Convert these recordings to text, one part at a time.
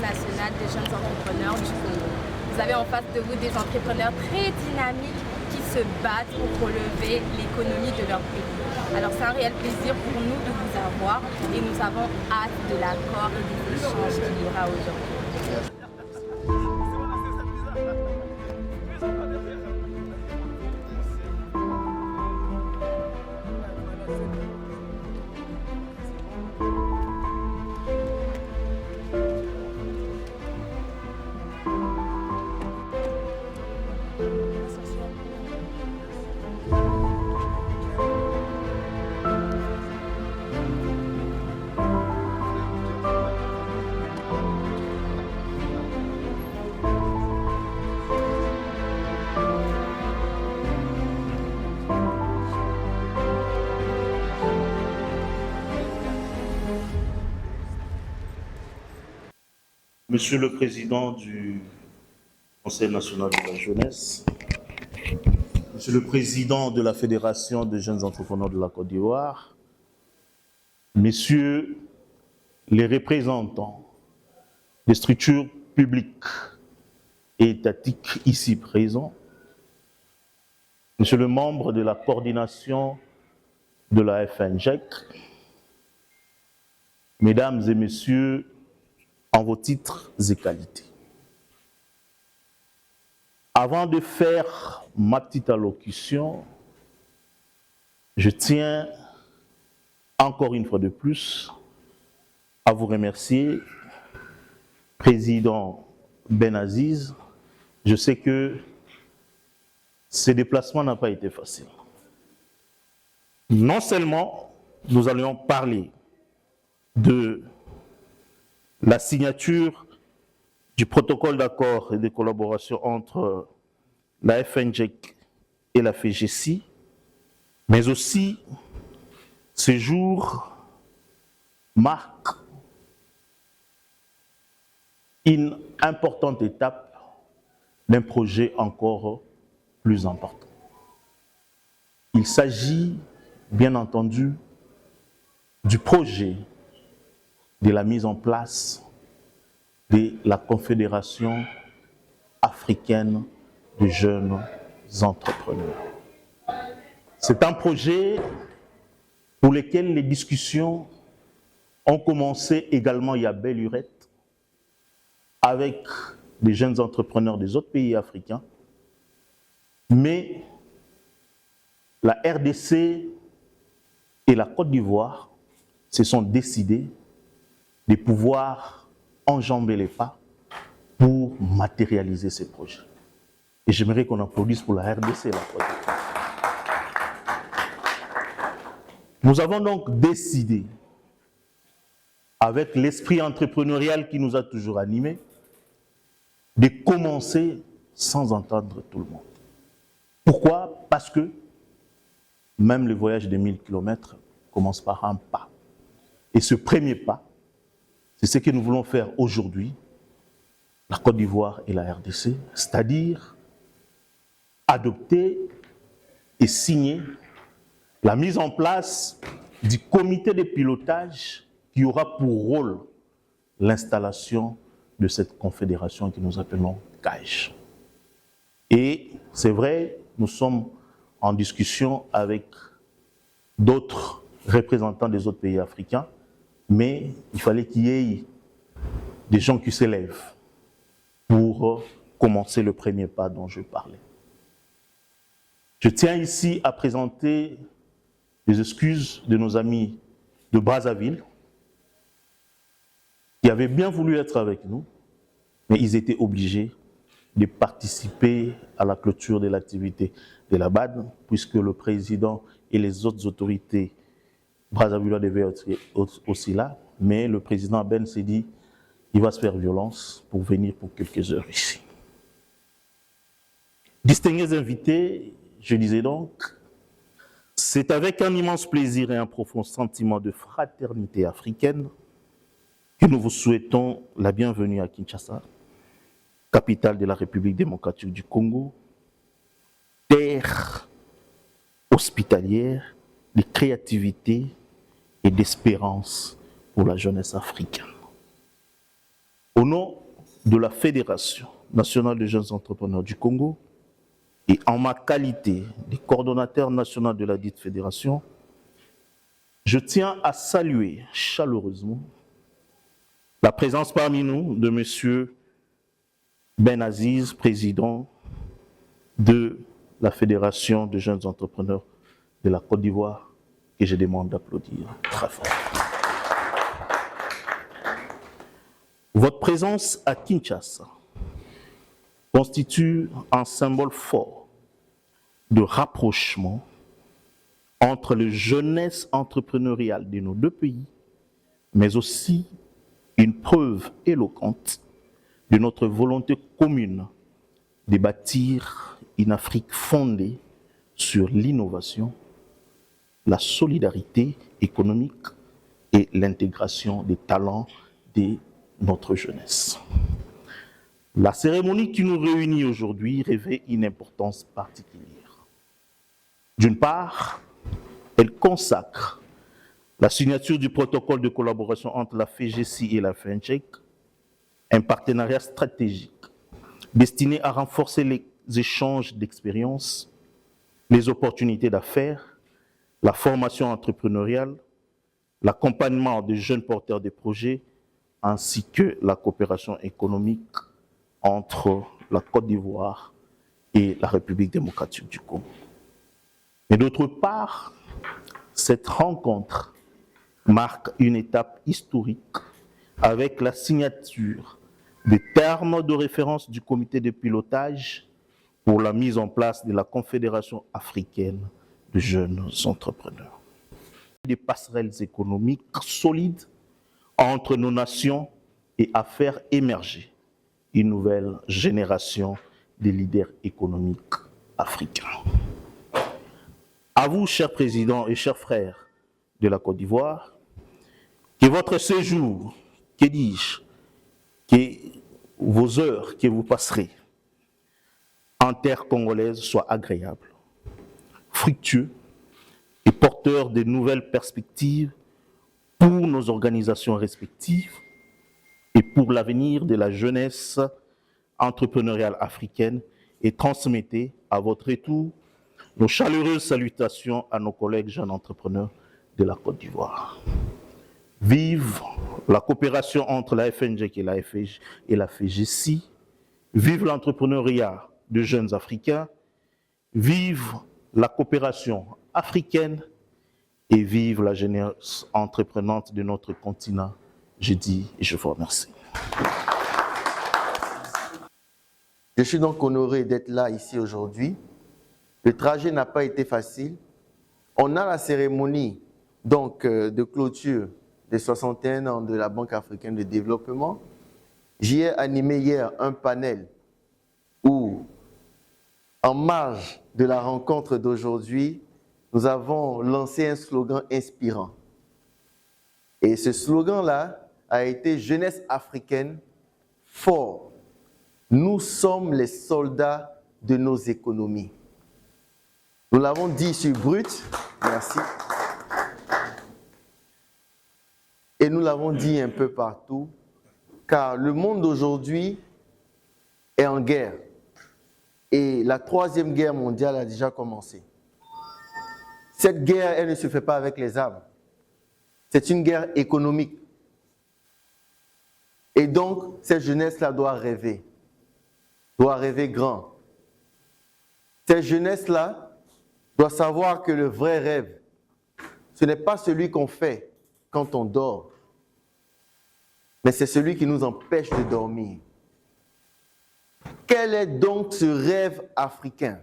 national des jeunes entrepreneurs du Congo. Vous avez en face de vous des entrepreneurs très dynamiques qui se battent pour relever l'économie de leur pays. Alors c'est un réel plaisir pour nous de vous avoir et nous avons hâte de l'accord et des échanges qu'il y aura aujourd'hui. Monsieur le Président du Conseil national de la jeunesse, Monsieur le Président de la Fédération des jeunes entrepreneurs de la Côte d'Ivoire, Messieurs les représentants des structures publiques et étatiques ici présents, Monsieur le membre de la coordination de la FNJEC, Mesdames et Messieurs, en vos titres et qualités. Avant de faire ma petite allocution, je tiens encore une fois de plus à vous remercier, Président Benaziz. Je sais que ce déplacement n'a pas été facile. Non seulement nous allions parler de la signature du protocole d'accord et de collaboration entre la FNJEC et la FGC, mais aussi ce jour marque une importante étape d'un projet encore plus important. Il s'agit, bien entendu, du projet de la mise en place de la Confédération africaine de jeunes entrepreneurs. C'est un projet pour lequel les discussions ont commencé également il y a belle lurette avec des jeunes entrepreneurs des autres pays africains, mais la RDC et la Côte d'Ivoire se sont décidés de pouvoir enjamber les pas pour matérialiser ces projets. Et j'aimerais qu'on applaudisse pour la RDC et la Côte d'Ivoire. Nous avons donc décidé, avec l'esprit entrepreneurial qui nous a toujours animés, de commencer sans entendre tout le monde. Pourquoi? Parce que même le voyage de 1000 km commence par un pas. Et ce premier pas, c'est ce que nous voulons faire aujourd'hui, la Côte d'Ivoire et la RDC, c'est-à-dire adopter et signer la mise en place du comité de pilotage qui aura pour rôle l'installation de cette confédération que nous appelons CAJ. Et c'est vrai, nous sommes en discussion avec d'autres représentants des autres pays africains, mais il fallait qu'il y ait des gens qui s'élèvent pour commencer le premier pas dont je parlais. Je tiens ici à présenter les excuses de nos amis de Brazzaville qui avaient bien voulu être avec nous, mais ils étaient obligés de participer à la clôture de l'activité de la BAD, puisque le président et les autres autorités Brazzaville devaient être aussi là, mais le président Ben s'est dit qu'il va se faire violence pour venir pour quelques heures ici. Distingués invités, je disais donc, c'est avec un immense plaisir et un profond sentiment de fraternité africaine que nous vous souhaitons la bienvenue à Kinshasa, capitale de la République démocratique du Congo, terre hospitalière de créativité et d'espérance pour la jeunesse africaine. Au nom de la Fédération nationale des jeunes entrepreneurs du Congo et en ma qualité de coordonnateur national de la dite fédération, je tiens à saluer chaleureusement la présence parmi nous de M. Ben Aziz, président de la Fédération des jeunes entrepreneurs de la Côte d'Ivoire, que je demande d'applaudir très fort. Votre présence à Kinshasa constitue un symbole fort de rapprochement entre les jeunesses entrepreneuriales de nos deux pays, mais aussi une preuve éloquente de notre volonté commune de bâtir une Afrique fondée sur l'innovation, la solidarité économique et l'intégration des talents de notre jeunesse. La cérémonie qui nous réunit aujourd'hui revêt une importance particulière. D'une part, elle consacre la signature du protocole de collaboration entre la FGC et la FENCHEC, un partenariat stratégique destiné à renforcer les échanges d'expériences, les opportunités d'affaires, la formation entrepreneuriale, l'accompagnement des jeunes porteurs de projets, ainsi que la coopération économique entre la Côte d'Ivoire et la République démocratique du Congo. Mais d'autre part, cette rencontre marque une étape historique avec la signature des termes de référence du comité de pilotage pour la mise en place de la Confédération africaine de jeunes entrepreneurs. Des passerelles économiques solides entre nos nations et à faire émerger une nouvelle génération de leaders économiques africains. À vous, chers présidents et chers frères de la Côte d'Ivoire, que votre séjour, que dis-je, que vos heures que vous passerez en terre congolaise soient agréables, fructueux et porteurs de nouvelles perspectives pour nos organisations respectives et pour l'avenir de la jeunesse entrepreneuriale africaine, et transmettez à votre retour nos chaleureuses salutations à nos collègues jeunes entrepreneurs de la Côte d'Ivoire. Vive la coopération entre la FNGC et la FGC, vive l'entrepreneuriat de jeunes Africains, vive la coopération africaine et vive la jeunesse entreprenante de notre continent. Je dis et je vous remercie. Je suis donc honoré d'être là ici aujourd'hui. Le trajet n'a pas été facile. On a la cérémonie donc, de clôture des 61 ans de la Banque africaine de développement. J'y ai animé hier un panel où, en marge de la rencontre d'aujourd'hui, nous avons lancé un slogan inspirant. Et ce slogan-là a été « Jeunesse africaine, fort. Nous sommes les soldats de nos économies ». Nous l'avons dit sur Brut, merci. Et nous l'avons dit un peu partout, car le monde d'aujourd'hui est en guerre. Et la Troisième Guerre mondiale a déjà commencé. Cette guerre, elle ne se fait pas avec les armes. C'est une guerre économique. Et donc, cette jeunesse-là doit rêver grand. Cette jeunesse-là doit savoir que le vrai rêve, ce n'est pas celui qu'on fait quand on dort, mais c'est celui qui nous empêche de dormir. Quel est donc ce rêve africain?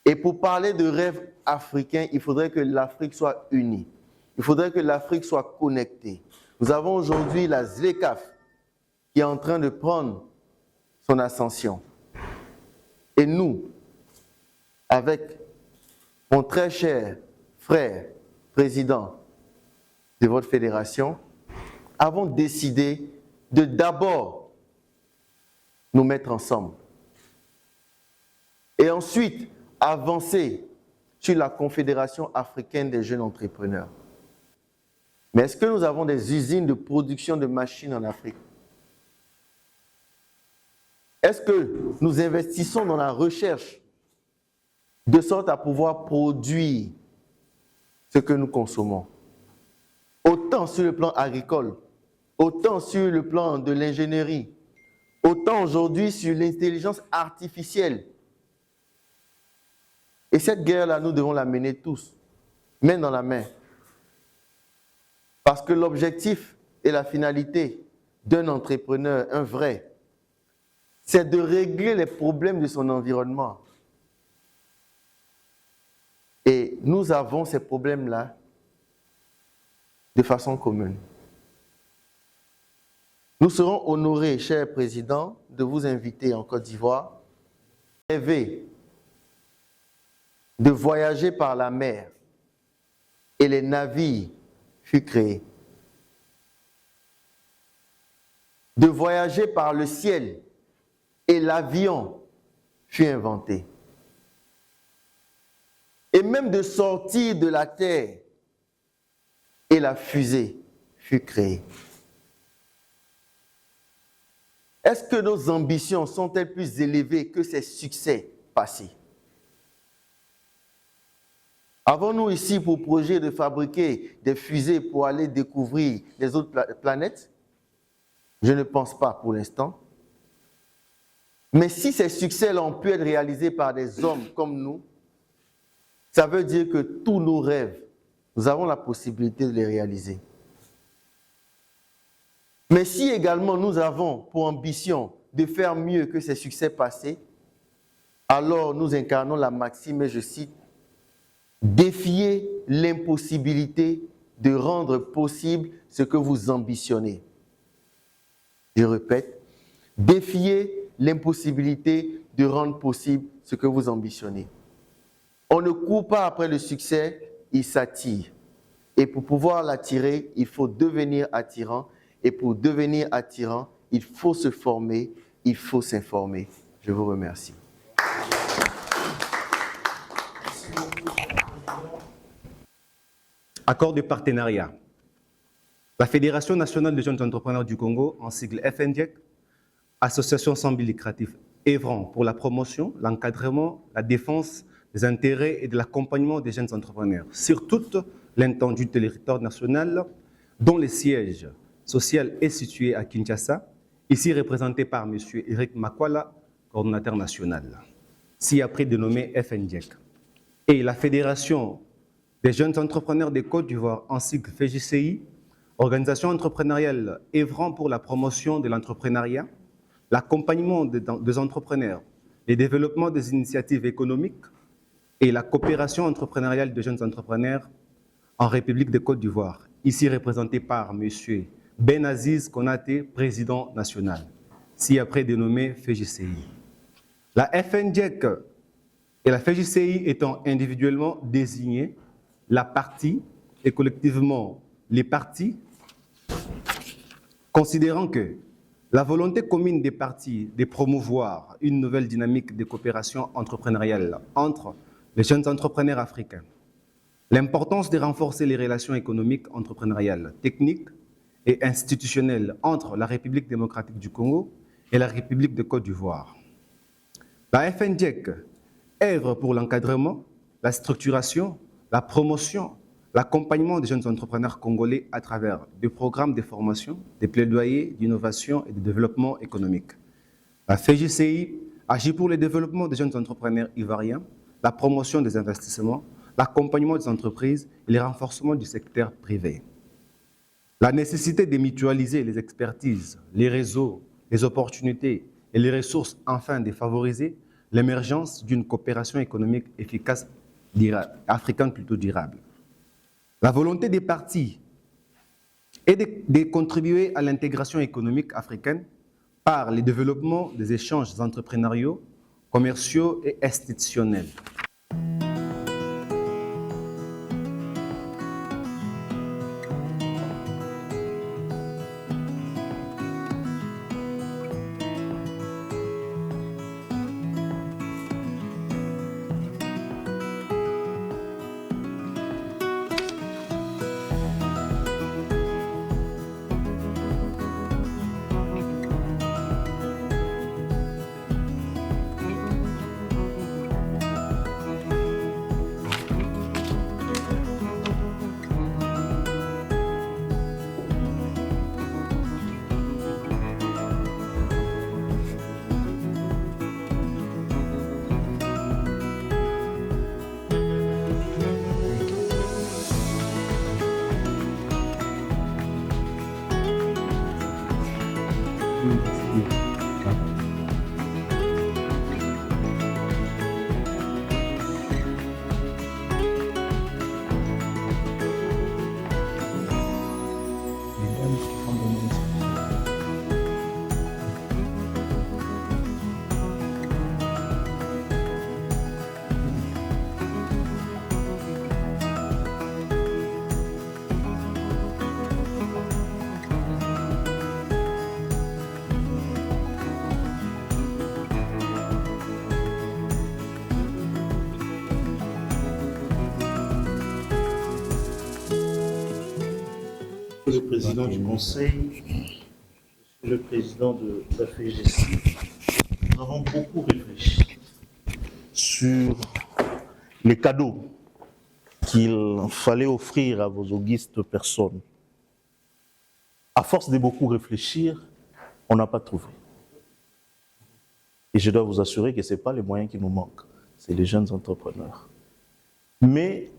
Et pour parler de rêve africain, il faudrait que l'Afrique soit unie. Il faudrait que l'Afrique soit connectée. Nous avons aujourd'hui la ZLECAf qui est en train de prendre son ascension. Et nous, avec mon très cher frère, président de votre fédération, avons décidé de d'abord nous mettre ensemble. Et ensuite, avancer sur la Confédération africaine des jeunes entrepreneurs. Mais est-ce que nous avons des usines de production de machines en Afrique? Est-ce que nous investissons dans la recherche de sorte à pouvoir produire ce que nous consommons? Autant sur le plan agricole, autant sur le plan de l'ingénierie, autant aujourd'hui sur l'intelligence artificielle. Et cette guerre-là, nous devons la mener tous, main dans la main. Parce que l'objectif et la finalité d'un entrepreneur, un vrai, c'est de régler les problèmes de son environnement. Et nous avons ces problèmes-là de façon commune. Nous serons honorés, cher Président, de vous inviter en Côte d'Ivoire, rêver de voyager par la mer et les navires furent créés. De voyager par le ciel et l'avion fut inventé. Et même de sortir de la terre et la fusée fut créée. Est-ce que nos ambitions sont-elles plus élevées que ces succès passés? Avons-nous ici pour projet de fabriquer des fusées pour aller découvrir les autres planètes? Je ne pense pas pour l'instant. Mais si ces succès-là ont pu être réalisés par des hommes comme nous, ça veut dire que tous nos rêves, nous avons la possibilité de les réaliser. Mais si également nous avons pour ambition de faire mieux que ces succès passés, alors nous incarnons la maxime, et je cite, défier l'impossibilité de rendre possible ce que vous ambitionnez. Je répète, défier l'impossibilité de rendre possible ce que vous ambitionnez. On ne court pas après le succès, il s'attire. Et pour pouvoir l'attirer, il faut devenir attirant. Et pour devenir attirant, il faut se former, il faut s'informer. Je vous remercie. Accord de partenariat. La Fédération nationale des jeunes entrepreneurs du Congo, en sigle FNDIEC, association sans but lucratif, œuvrant pour la promotion, l'encadrement, la défense des intérêts et de l'accompagnement des jeunes entrepreneurs sur toute l'étendue du territoire national, dont le siège social est situé à Kinshasa, ici représenté par M. Eric Makwala, coordonnateur national, ci-après dénommé FNDIEC, et la Fédération des jeunes entrepreneurs des Côtes d'Ivoire, en sigle FJCI, organisation entrepreneuriale œuvrant pour la promotion de l'entrepreneuriat, l'accompagnement des entrepreneurs, le développement des initiatives économiques et la coopération entrepreneuriale de jeunes entrepreneurs en République des Côtes d'Ivoire, ici représenté par M. Benaziz Konaté, président national, ci-après dénommé FJCI. La FNDIEC et la FJCI étant individuellement désignées, la partie et collectivement les parties, considérant que la volonté commune des parties de promouvoir une nouvelle dynamique de coopération entrepreneuriale entre les jeunes entrepreneurs africains, l'importance de renforcer les relations économiques, entrepreneuriales, techniques et institutionnelles entre la République démocratique du Congo et la République de Côte d'Ivoire. La FNDIEC œuvre pour l'encadrement, la structuration, la promotion, l'accompagnement des jeunes entrepreneurs congolais à travers des programmes de formation, des plaidoyers d'innovation et de développement économique. La FJCI agit pour le développement des jeunes entrepreneurs ivoiriens, la promotion des investissements, l'accompagnement des entreprises et le renforcement du secteur privé. La nécessité de mutualiser les expertises, les réseaux, les opportunités et les ressources afin de favoriser l'émergence d'une coopération économique efficace, africaine plutôt durable. La volonté des parties est de contribuer à l'intégration économique africaine par le développement des échanges entrepreneuriaux, commerciaux et institutionnels. Le président du Conseil, le président de la FGC, nous avons beaucoup réfléchi sur les cadeaux qu'il fallait offrir à vos augustes personnes. À force de beaucoup réfléchir, on n'a pas trouvé. Et je dois vous assurer que ce n'est pas les moyens qui nous manquent, c'est les jeunes entrepreneurs. Mais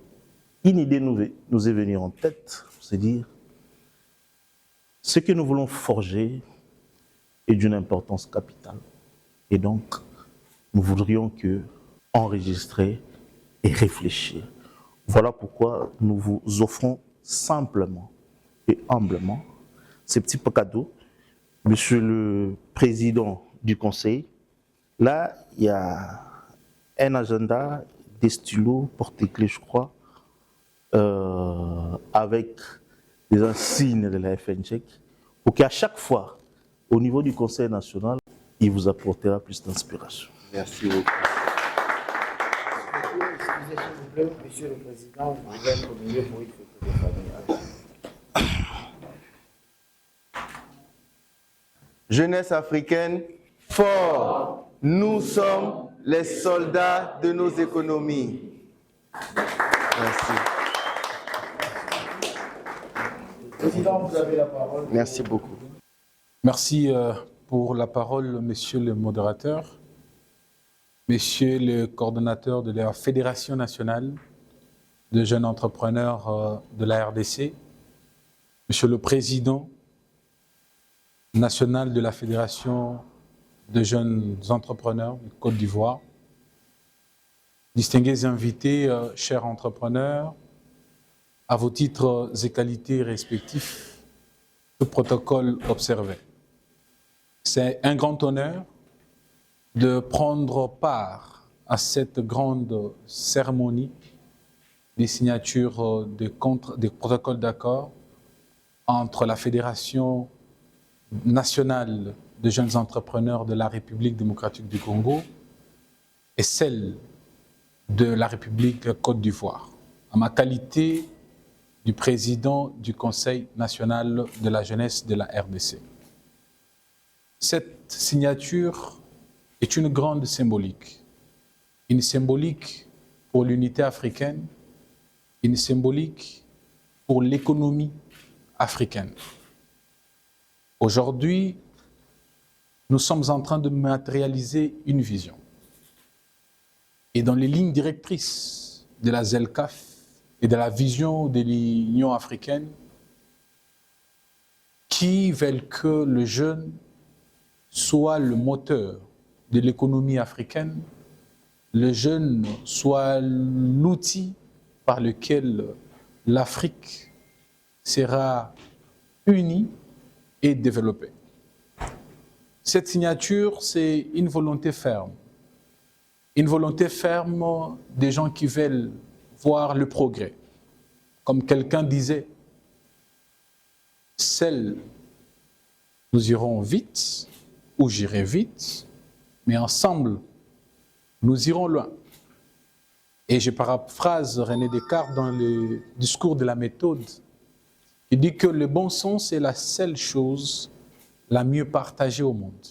une idée nous est venue en tête, c'est dire, ce que nous voulons forger est d'une importance capitale. Et donc, nous voudrions que enregistrer et réfléchir. Voilà pourquoi nous vous offrons simplement et humblement ces petits cadeaux. Monsieur le Président du Conseil, là, il y a un agenda, des stylos, porte-clés, je crois, avec des insignes de la FNCHEC, pour qu'à chaque fois, au niveau du Conseil national, il vous apportera plus d'inspiration. Merci beaucoup. Excusez, s'il vous plaît, Monsieur le Président, vous pouvez être au milieu pour une photo de famille. Jeunesse africaine, fort, nous sommes les soldats de nos économies. Merci. Président, vous avez la parole. Merci beaucoup. Merci pour la parole, Monsieur le modérateur, Monsieur le coordonnateur de la Fédération nationale de jeunes entrepreneurs de la RDC, Monsieur le Président national de la Fédération de jeunes entrepreneurs de Côte d'Ivoire, distingués invités, chers entrepreneurs, à vos titres et qualités respectifs, le protocole observé. C'est un grand honneur de prendre part à cette grande cérémonie des signatures des protocoles d'accord entre la Fédération nationale de jeunes entrepreneurs de la République démocratique du Congo et celle de la République Côte d'Ivoire. En ma qualité du président du Conseil national de la jeunesse de la RDC. Cette signature est une grande symbolique. Une symbolique pour l'unité africaine, une symbolique pour l'économie africaine. Aujourd'hui, nous sommes en train de matérialiser une vision. Et dans les lignes directrices de la ZELCAF et de la vision de l'Union africaine, qui veulent que le jeune soit le moteur de l'économie africaine, le jeune soit l'outil par lequel l'Afrique sera unie et développée. Cette signature, c'est une volonté ferme des gens qui veulent voir le progrès. Comme quelqu'un disait, seuls nous irons vite, ou j'irai vite, mais ensemble, nous irons loin. Et je paraphrase René Descartes dans le discours de la méthode. Il dit que le bon sens est la seule chose la mieux partagée au monde.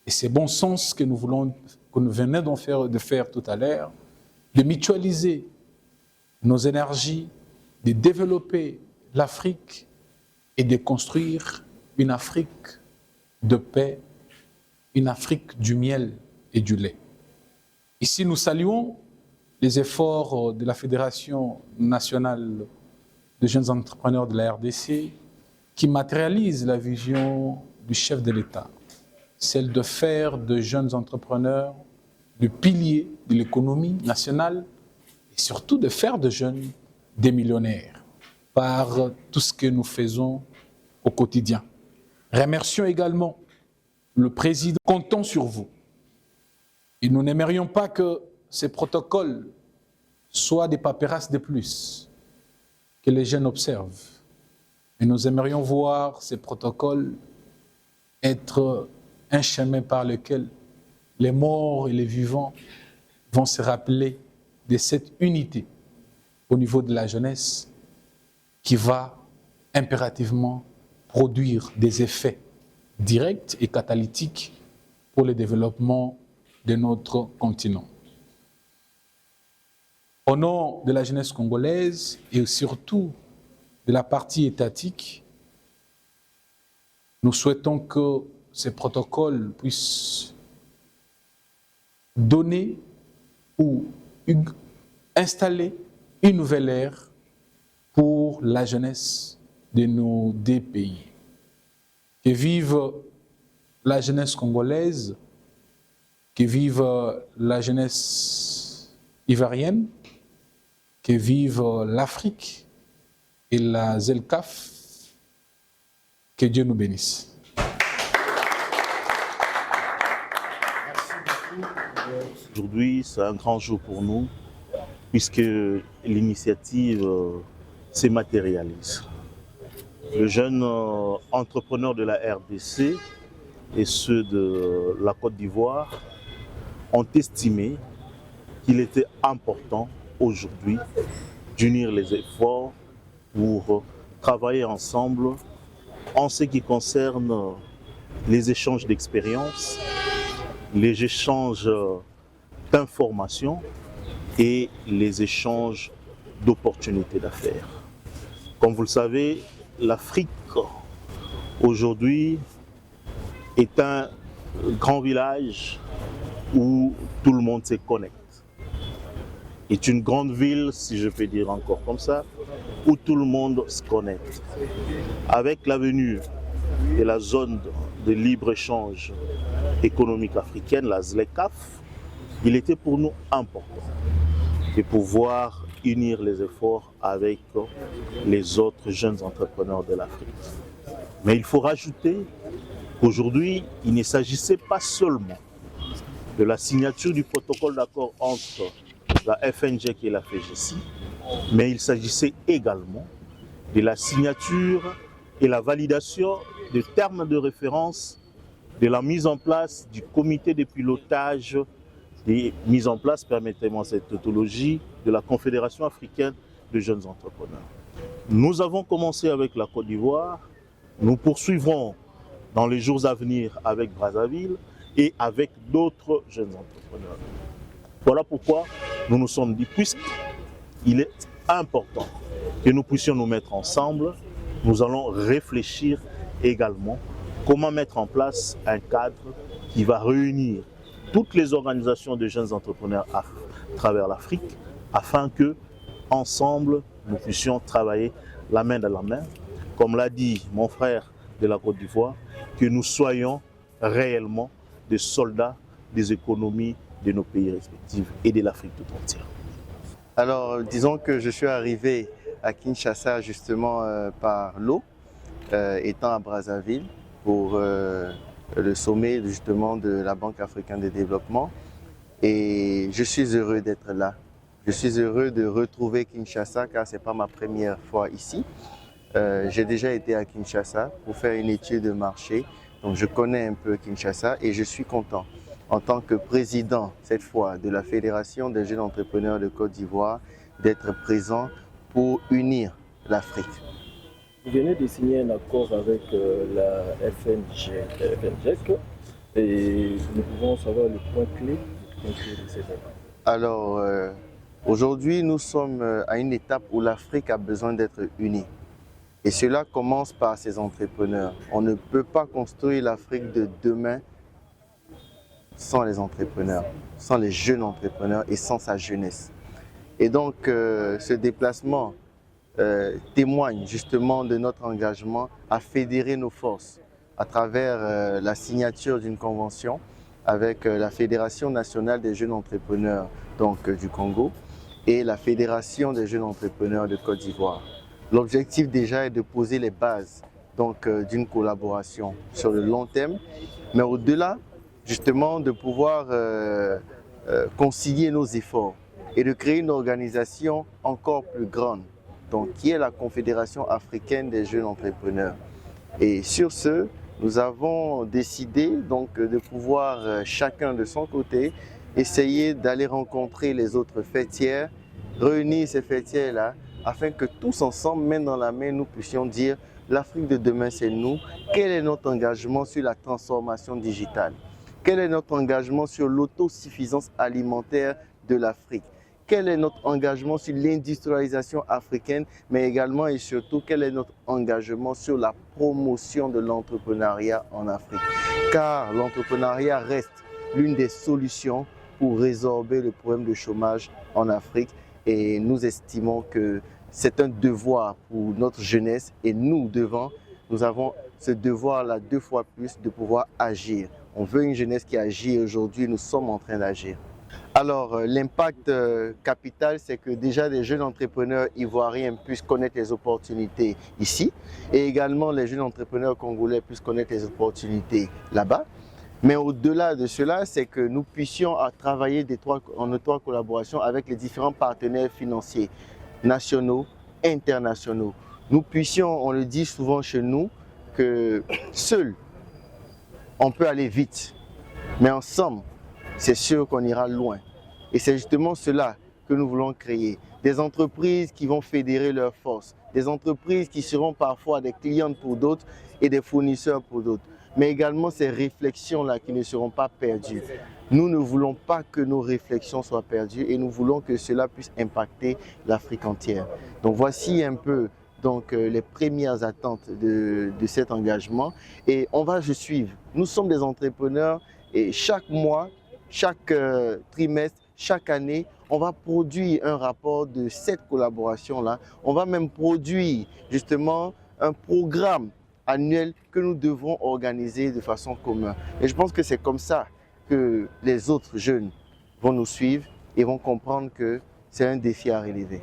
Et c'est bon sens que nous venons de faire tout à l'heure, de mutualiser nos énergies, de développer l'Afrique et de construire une Afrique de paix, une Afrique du miel et du lait. Ici, nous saluons les efforts de la Fédération nationale de jeunes entrepreneurs de la RDC qui matérialisent la vision du chef de l'État, celle de faire de jeunes entrepreneurs le pilier de l'économie nationale et surtout de faire de jeunes des millionnaires par tout ce que nous faisons au quotidien. Remercions également le président. Comptons sur vous. Et nous n'aimerions pas que ces protocoles soient des paperasses de plus que les jeunes observent. Et nous aimerions voir ces protocoles être un chemin par lequel les morts et les vivants vont se rappeler de cette unité au niveau de la jeunesse qui va impérativement produire des effets directs et catalytiques pour le développement de notre continent. Au nom de la jeunesse congolaise et surtout de la partie étatique, nous souhaitons que ces protocoles puissent donner ou installer une nouvelle ère pour la jeunesse de nos deux pays. Que vive la jeunesse congolaise, que vive la jeunesse ivoirienne, que vive l'Afrique et la ZELCAF. Que Dieu nous bénisse. Aujourd'hui, c'est un grand jour pour nous, puisque l'initiative se matérialise. Les jeunes entrepreneurs de la RDC et ceux de la Côte d'Ivoire ont estimé qu'il était important aujourd'hui d'unir les efforts pour travailler ensemble en ce qui concerne les échanges d'expériences, les échanges d'informations et les échanges d'opportunités d'affaires. Comme vous le savez, l'Afrique aujourd'hui est un grand village où tout le monde se connecte. Est une grande ville, si je peux dire encore comme ça, où tout le monde se connecte. Avec la venue de la zone de libre-échange économique africaine, la ZLECAf, il était pour nous important de pouvoir unir les efforts avec les autres jeunes entrepreneurs de l'Afrique. Mais il faut rajouter qu'aujourd'hui, il ne s'agissait pas seulement de la signature du protocole d'accord entre la FNGEC et la FGC, mais il s'agissait également de la signature et la validation des termes de référence de la mise en place du comité de pilotage et mise en place, permettez-moi cette tautologie, de la Confédération africaine de jeunes entrepreneurs. Nous avons commencé avec la Côte d'Ivoire, nous poursuivrons dans les jours à venir avec Brazzaville et avec d'autres jeunes entrepreneurs. Voilà pourquoi nous nous sommes dit, puisqu'il est important que nous puissions nous mettre ensemble, nous allons réfléchir également comment mettre en place un cadre qui va réunir toutes les organisations de jeunes entrepreneurs à travers l'Afrique afin que, ensemble, nous puissions travailler la main dans la main. Comme l'a dit mon frère de la Côte d'Ivoire, que nous soyons réellement des soldats des économies de nos pays respectifs et de l'Afrique tout entière. Alors, disons que je suis arrivé à Kinshasa justement par l'eau, étant à Brazzaville pour le sommet justement de la Banque africaine de développement. Et je suis heureux d'être là. Je suis heureux de retrouver Kinshasa car ce n'est pas ma première fois ici. J'ai déjà été à Kinshasa pour faire une étude de marché. Donc je connais un peu Kinshasa et je suis content en tant que président, cette fois, de la Fédération des jeunes entrepreneurs de Côte d'Ivoire, d'être présent pour unir l'Afrique. Vous venez de signer un accord avec la FNGEC et nous pouvons savoir le point clé de cet accord. Alors, aujourd'hui, nous sommes à une étape où l'Afrique a besoin d'être unie. Et cela commence par ses entrepreneurs. On ne peut pas construire l'Afrique de demain sans les entrepreneurs, sans les jeunes entrepreneurs et sans sa jeunesse. Et donc, ce déplacement témoigne justement de notre engagement à fédérer nos forces, à travers la signature d'une convention avec la Fédération nationale des jeunes entrepreneurs du Congo et la Fédération des jeunes entrepreneurs de Côte d'Ivoire. L'objectif déjà est de poser les bases d'une collaboration sur le long terme, mais au-delà justement de pouvoir concilier nos efforts et de créer une organisation encore plus grande, qui est la Confédération africaine des jeunes entrepreneurs. Et sur ce, nous avons décidé de pouvoir chacun de son côté essayer d'aller rencontrer les autres fêtières, réunir ces fêtières-là afin que tous ensemble, main dans la main, nous puissions dire l'Afrique de demain c'est nous. Quel est notre engagement sur la transformation digitale? Quel est notre engagement sur l'autosuffisance alimentaire de l'Afrique? Quel est notre engagement sur l'industrialisation africaine, mais également et surtout, quel est notre engagement sur la promotion de l'entrepreneuriat en Afrique? Car l'entrepreneuriat reste l'une des solutions pour résorber le problème de chômage en Afrique et nous estimons que c'est un devoir pour notre jeunesse et nous avons ce devoir-là 2 fois plus de pouvoir agir. On veut une jeunesse qui agit et aujourd'hui nous sommes en train d'agir. Alors, l'impact capital, c'est que déjà les jeunes entrepreneurs ivoiriens puissent connaître les opportunités ici et également les jeunes entrepreneurs congolais puissent connaître les opportunités là-bas. Mais au-delà de cela, c'est que nous puissions travailler en étroite collaboration avec les différents partenaires financiers nationaux, internationaux. Nous puissions, on le dit souvent chez nous, que seul, on peut aller vite, mais ensemble, c'est sûr qu'on ira loin. Et c'est justement cela que nous voulons créer. Des entreprises qui vont fédérer leurs forces, des entreprises qui seront parfois des clientes pour d'autres et des fournisseurs pour d'autres. Mais également ces réflexions-là qui ne seront pas perdues. Nous ne voulons pas que nos réflexions soient perdues et nous voulons que cela puisse impacter l'Afrique entière. Donc voici un peu les premières attentes de cet engagement et on va se suivre. Nous sommes des entrepreneurs et chaque mois, chaque trimestre, chaque année, on va produire un rapport de cette collaboration-là. On va même produire justement un programme annuel que nous devrons organiser de façon commune. Et je pense que c'est comme ça que les autres jeunes vont nous suivre et vont comprendre que c'est un défi à relever.